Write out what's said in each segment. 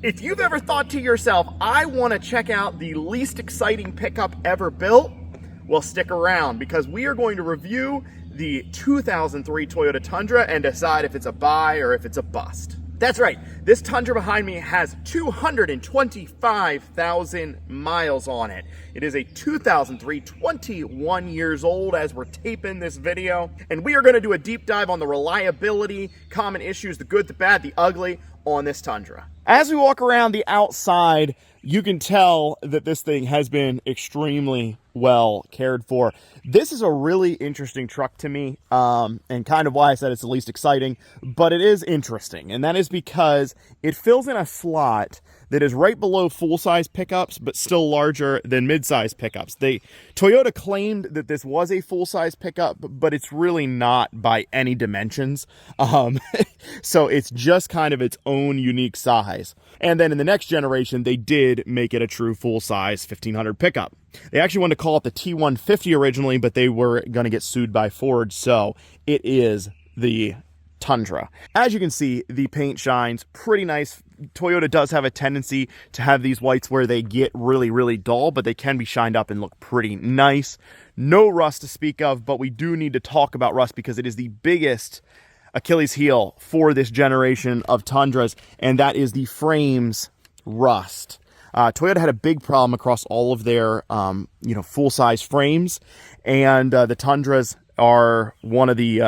If you've ever thought to yourself, I want to check out the least exciting pickup ever built, well, stick around because we are going to review the 2003 Toyota Tundra and decide if it's a buy or if it's a bust. That's right, this Tundra behind me has 225,000 miles on it. It is a 2003, 21 years old as we're taping this video, and we are going to do a deep dive on the reliability, common issues, the good, the bad, the ugly on this Tundra. As we walk around the outside, you can tell that this thing has been extremely well cared for. This is a really interesting truck to me, and kind of why I said it's the least exciting, but it is interesting, and that is because it fills in a slot that is right below full-size pickups, but still larger than mid-size pickups. Toyota claimed that this was a full-size pickup, but it's really not by any dimensions. So it's just kind of its own unique size. And then in the next generation, they did make it a true full-size 1500 pickup. They actually wanted to call it the T150 originally, but they were going to get sued by Ford, so it is the Tundra. As you can see, the paint shines pretty nice. Toyota does have a tendency to have these whites where they get really, really dull, but they can be shined up and look pretty nice. No rust to speak of, but we do need to talk about rust because it is the biggest Achilles heel for this generation of Tundras, and that is the frames rust. Toyota had a big problem across all of their, full-size frames, and the Tundras are one of the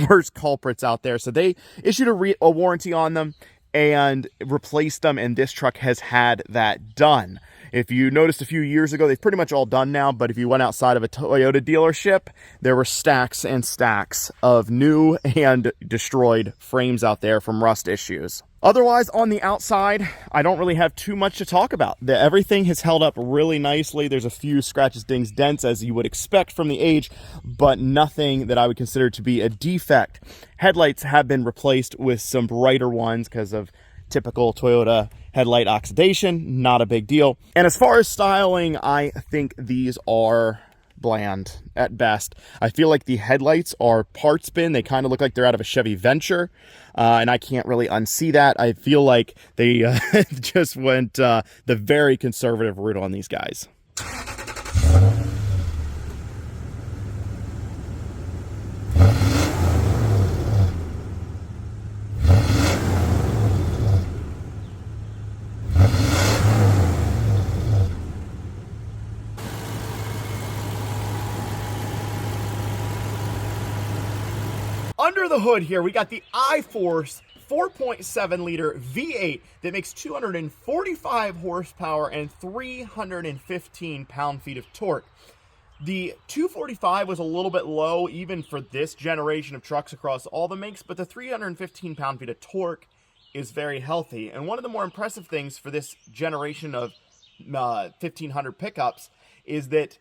worst culprits out there. So they issued a warranty on them and replaced them, and this truck has had that done. If you noticed a few years ago, they've pretty much all done now, but if you went outside of a Toyota dealership, there were stacks and stacks of new and destroyed frames out there from rust issues. Otherwise, on the outside, I don't really have too much to talk about. Everything has held up really nicely. There's a few scratches, dings, dents, as you would expect from the age, but nothing that I would consider to be a defect. Headlights have been replaced with some brighter ones because of typical Toyota headlight oxidation, not a big deal. And as far as styling, I think these are bland at best. I feel like the headlights are part spin. They kind of look like they're out of a Chevy Venture, and I can't really unsee that. I feel like they just went the very conservative route on these guys. Under the hood here, we got the iForce 4.7 liter V8 that makes 245 horsepower and 315 pound-feet of torque. The 245 was a little bit low even for this generation of trucks across all the makes, but the 315 pound-feet of torque is very healthy. And one of the more impressive things for this generation of 1500 pickups is that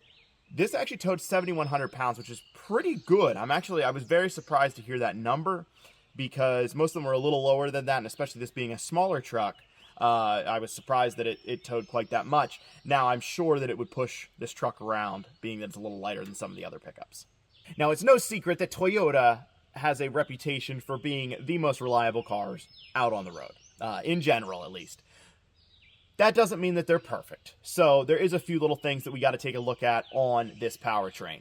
this actually towed 7,100 pounds, which is pretty good. I was very surprised to hear that number because most of them were a little lower than that, and especially this being a smaller truck, I was surprised that it towed quite that much. Now, I'm sure that it would push this truck around, being that it's a little lighter than some of the other pickups. Now, it's no secret that Toyota has a reputation for being the most reliable cars out on the road, in general at least. That doesn't mean that they're perfect. So there is a few little things that we got to take a look at on this powertrain.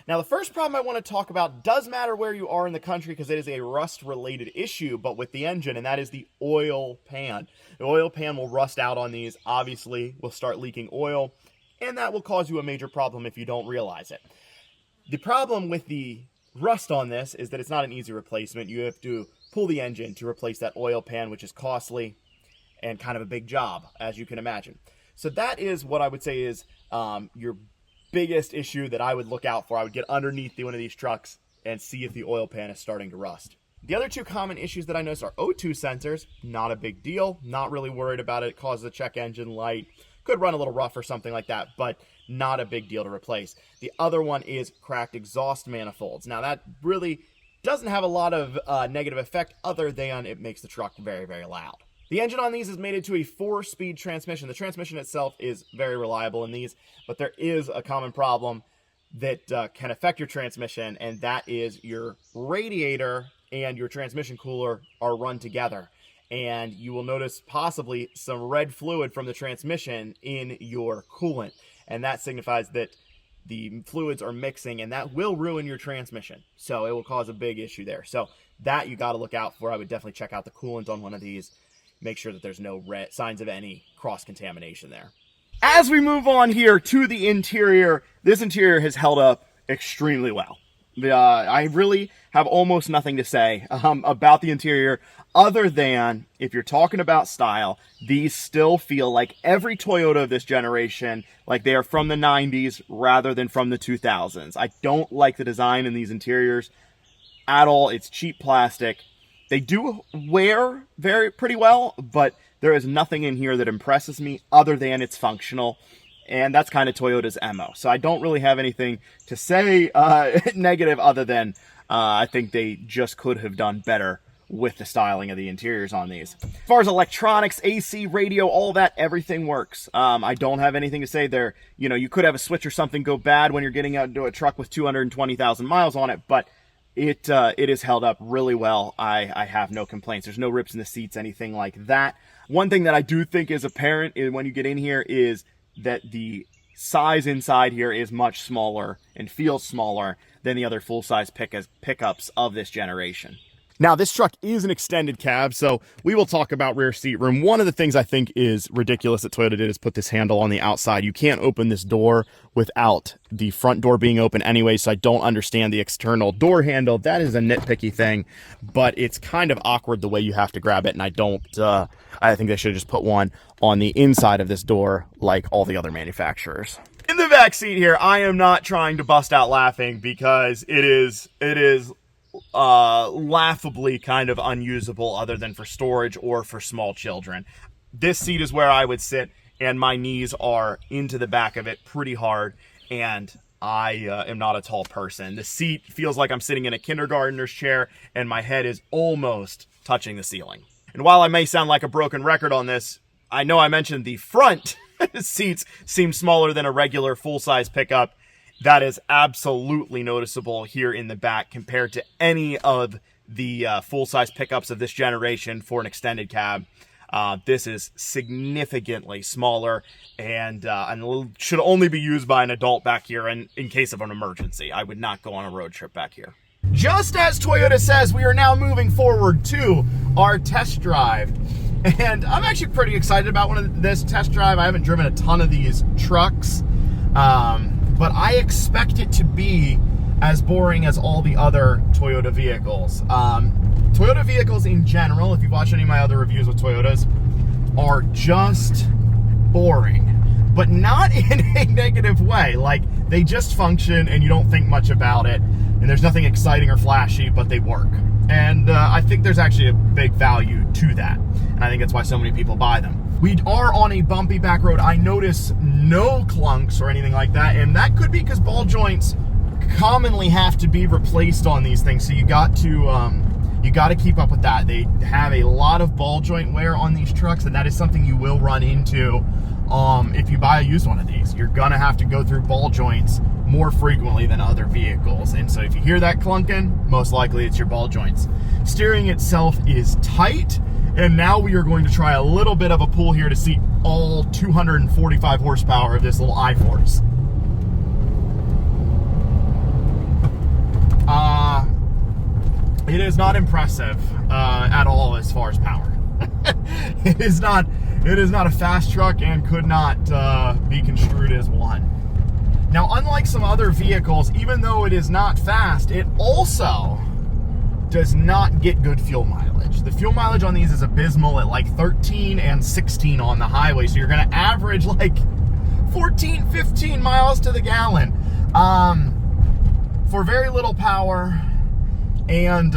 Now, the first problem I want to talk about does matter where you are in the country because it is a rust-related issue, but with the engine, and that is the oil pan. The oil pan will rust out on these, obviously will start leaking oil, and that will cause you a major problem if you don't realize it. The problem with the rust on this is that it's not an easy replacement. You have to pull the engine to replace that oil pan, which is costly and kind of a big job, as you can imagine. So that is what I would say is your biggest issue that I would look out for. I would get underneath one of these trucks and see if the oil pan is starting to rust. The other two common issues that I noticed are O2 sensors. Not a big deal. Not really worried about it. It causes a check engine light. Could run a little rough or something like that, but not a big deal to replace. The other one is cracked exhaust manifolds. Now, that really doesn't have a lot of negative effect other than it makes the truck very, very loud. The engine on these is mated to a 4-speed transmission. The transmission itself is very reliable in these, but there is a common problem that can affect your transmission, and that is your radiator and your transmission cooler are run together. and you will notice possibly some red fluid from the transmission in your coolant, and that signifies that the fluids are mixing, and that will ruin your transmission. So it will cause a big issue there. So that you got to look out for. I would definitely check out the coolant on one of these. Make sure that there's no signs of any cross-contamination there. As we move on here to the interior, this interior has held up extremely well. I really have almost nothing to say about the interior, other than, if you're talking about style, these still feel like every Toyota of this generation, like they are from the 90s rather than from the 2000s. I don't like the design in these interiors at all. It's cheap plastic. They do wear pretty well, but there is nothing in here that impresses me other than it's functional. And that's kind of Toyota's MO. So I don't really have anything to say negative, other than I think they just could have done better with the styling of the interiors on these. As far as electronics, AC, radio, all that, everything works. I don't have anything to say there. You know, you could have a switch or something go bad when you're getting out into a truck with 220,000 miles on it, but it is held up really well. I have no complaints. There's no rips in the seats, anything like that. One thing that I do think is apparent when you get in here is that the size inside here is much smaller and feels smaller than the other full-size pickups of this generation. Now, this truck is an extended cab, so we will talk about rear seat room. One of the things I think is ridiculous that Toyota did is put this handle on the outside. You can't open this door without the front door being open anyway, so I don't understand the external door handle. That is a nitpicky thing, but it's kind of awkward the way you have to grab it, and I think they should have just put one on the inside of this door like all the other manufacturers. In the back seat here, I am not trying to bust out laughing because it is laughably kind of unusable, other than for storage or for small children. This seat is where I would sit, and my knees are into the back of it pretty hard, and I am not a tall person. The seat feels like I'm sitting in a kindergartner's chair, and my head is almost touching the ceiling. And while I may sound like a broken record on this, I know I mentioned the front seats seem smaller than a regular full-size pickup. That is absolutely noticeable here in the back compared to any of the full-size pickups of this generation for an extended cab. This is significantly smaller and should only be used by an adult back here in case of an emergency. I would not go on a road trip back here. Just as Toyota says, we are now moving forward to our test drive. And I'm actually pretty excited about this test drive. I haven't driven a ton of these trucks, but I expect it to be as boring as all the other Toyota vehicles. Toyota vehicles in general, if you watch any of my other reviews with Toyotas, are just boring, but not in a negative way. Like, they just function and you don't think much about it, and there's nothing exciting or flashy, but they work. And I think there's actually a big value to that, and I think that's why so many people buy them. We are on a bumpy back road. I notice no clunks or anything like that, and that could be because ball joints commonly have to be replaced on these things, so you got to keep up with that. They have a lot of ball joint wear on these trucks, and that is something you will run into if you buy a used one of these. You're gonna have to go through ball joints more frequently than other vehicles, and so if you hear that clunking, most likely it's your ball joints. Steering itself is tight, and now we are going to try a little bit of a pull here to see all 245 horsepower of this little I-Force. It is not impressive at all as far as power. It is not a fast truck and could not be construed as one. Now, unlike some other vehicles, even though it is not fast, it also does not get good fuel mileage. The fuel mileage on these is abysmal at like 13 and 16 on the highway, so you're going to average like 14, 15 miles to the gallon for very little power. And,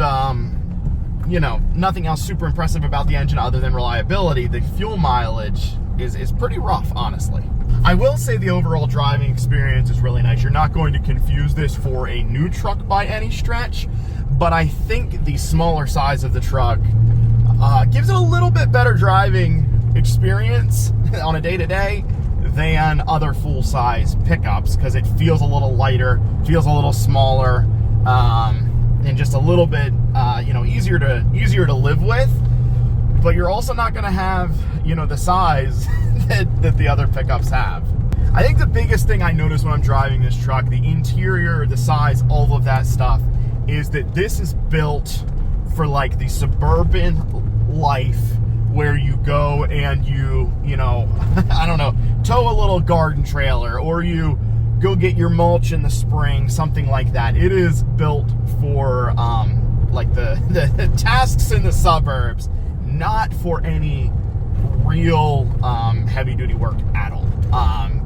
nothing else super impressive about the engine other than reliability. The fuel mileage is pretty rough, honestly. I will say the overall driving experience is really nice. You're not going to confuse this for a new truck by any stretch, but I think the smaller size of the truck gives it a little bit better driving experience on a day-to-day than other full-size pickups, because it feels a little lighter, feels a little smaller, and just a little bit, easier to live with. but you're also not going to have, you know, the size that the other pickups have. I think the biggest thing I notice when I'm driving this truck, the interior, the size, all of that stuff, is that this is built for like the suburban life where you go and you know, I don't know, tow a little garden trailer, or you go get your mulch in the spring, something like that. It is built for like the tasks in the suburbs, not for any real heavy duty work at all.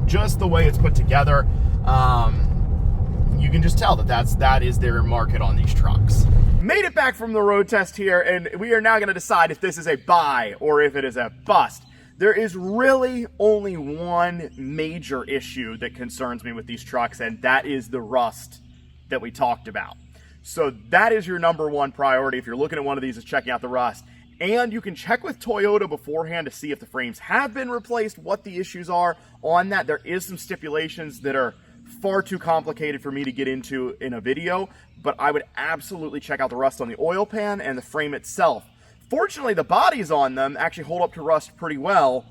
Just the way it's put together, you can just tell that is their market on these trucks. Made it back from the road test here, and we are now going to decide if this is a buy or if it is a bust. There is really only one major issue that concerns me with these trucks, and that is the rust that we talked about. So that is your number one priority if you're looking at one of these, is checking out the rust. And you can check with Toyota beforehand to see if the frames have been replaced, what the issues are on that. There is some stipulations that are far too complicated for me to get into in a video, but I would absolutely check out the rust on the oil pan and the frame itself. Fortunately, the bodies on them actually hold up to rust pretty well,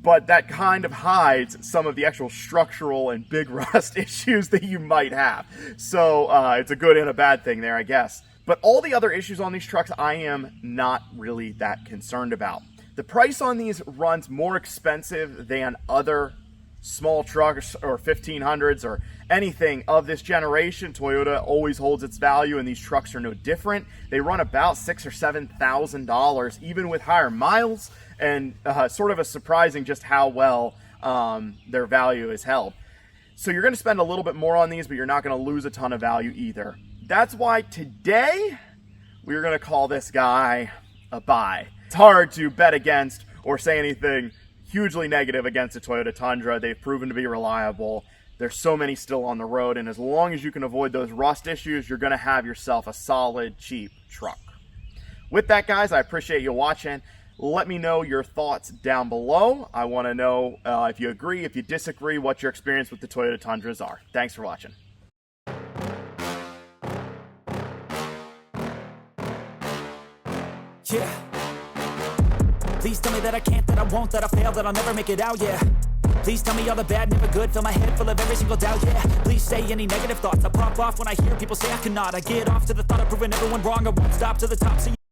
but that kind of hides some of the actual structural and big rust issues that you might have. So it's a good and a bad thing there, I guess. But all the other issues on these trucks, I am not really that concerned about. The price on these runs more expensive than other small trucks or 1500s or anything of this generation. Toyota always holds its value, and these trucks are no different. They run about $6,000 or $7,000, even with higher miles, and sort of a surprising just how well their value is held. So you're going to spend a little bit more on these, but you're not going to lose a ton of value either. That's why today we're going to call this guy a buy. It's hard to bet against or say anything hugely negative against a Toyota Tundra. They've proven to be reliable. There's so many still on the road, and as long as you can avoid those rust issues, you're going to have yourself a solid, cheap truck. With that, guys, I appreciate you watching. Let me know your thoughts down below. I want to know if you agree, if you disagree, what your experience with the Toyota Tundras are. Thanks for watching. Yeah. Please tell me that I can't, that I won't, that I fail, that I'll never make it out, yeah. Please tell me all the bad, never good, fill my head full of every single doubt, yeah. Please say any negative thoughts, I pop off when I hear people say I cannot. I get off to the thought of proving everyone wrong, I won't stop to the top, so you